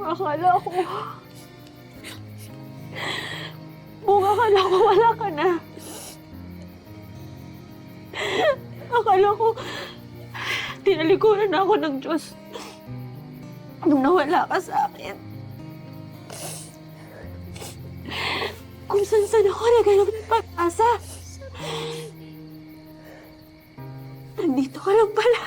akala ko wala ka na. Akala ko tinalikuran na ako ng Diyos nung nawala ka sa akin. Kung saan ako naghanap ng pag-asa. Nandito ka lang pala.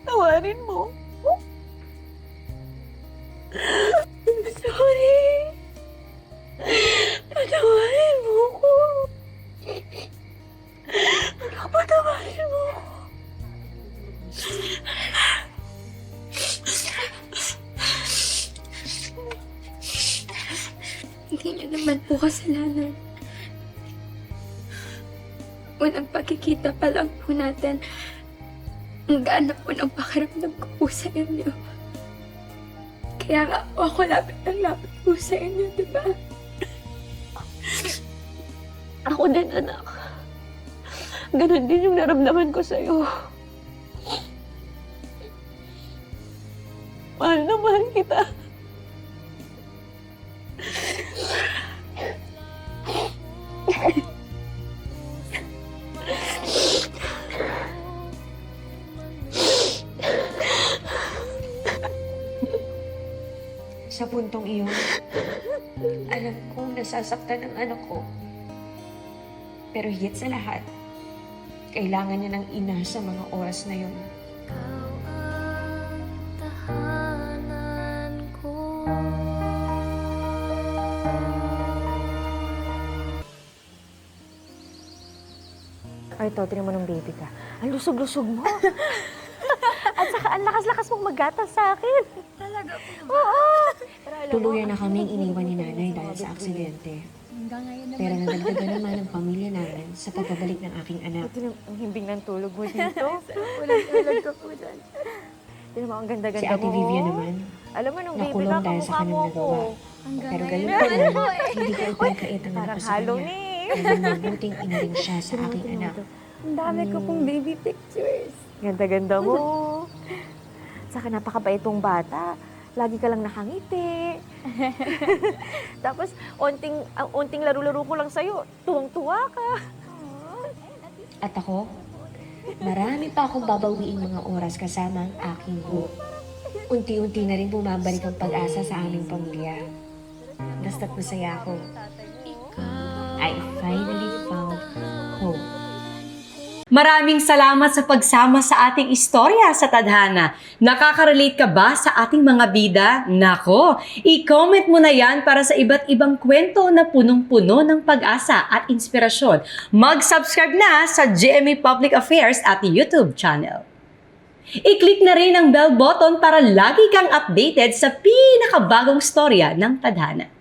Tawarin mo. Sorry. Patawarin mo ko. Patawarin mo ko. Hindi niyo naman po kasalanan. Unang pagkikita pa lang po natin, ang gaana po ng pakiramdam ko po sa inyo. Kaya nga po ako lapit po sa inyo, di ba? Ako din, anak. Ganon din yung naramdaman ko sa'yo. Mahal na mahal kita. Sa puntong iyon, alam kong nasasaktan ang anak ko. Pero higit sa lahat, kailangan niya ng ina sa mga oras na yun. Ay, ito, tinan mo ng baby ka. Ang lusog-lusog mo. At saka, ang lakas-lakas mong magatas sa akin. Talaga po. Oo. Tuluyan na kaming iniwan ni nanay dahil sa aksidente. Hanggang ngayon naman. Pero nadagdagan naman ang pamilya namin sa pagbabalik ng aking anak. Ito ang himbing ng tulog mo dito. Walang tulog ko po dyan. Tinan mo, ang ganda-ganda Si mo. Ate Vivian naman, Alam mo, nung baby nakulong ka, dahil sa kamukha mo kanyang ako. nagawa. Hanggang Pero ngayon gayon pa naman rin, po eh. hindi ko ipagkait ang anak Parang ko sa halo kanya. ni. Naging mabuting ina rin siya sa aking anak. Ang dami ko pong baby pictures. Ganda-ganda mo. Saka napakabait tong bata. Lagi ka lang nakangiti. Tapos, onting laro-laro ko lang sa'yo. Tuwang-tuwa ka. At ako, marami pa akong babawiing mga oras kasama ang aking hope. Unti-unti na rin bumabalik ang pag-asa sa aming pamilya. Basta't masaya ako. I finally found hope. Maraming salamat sa pagsama sa ating istorya sa Tadhana. Nakaka-relate ka ba sa ating mga bida? Nako, i-comment mo na yan para sa iba't ibang kwento na punong-puno ng pag-asa at inspirasyon. Mag-subscribe na sa GMA Public Affairs at YouTube channel. I-click na rin ang bell button para lagi kang updated sa pinakabagong storya ng Tadhana.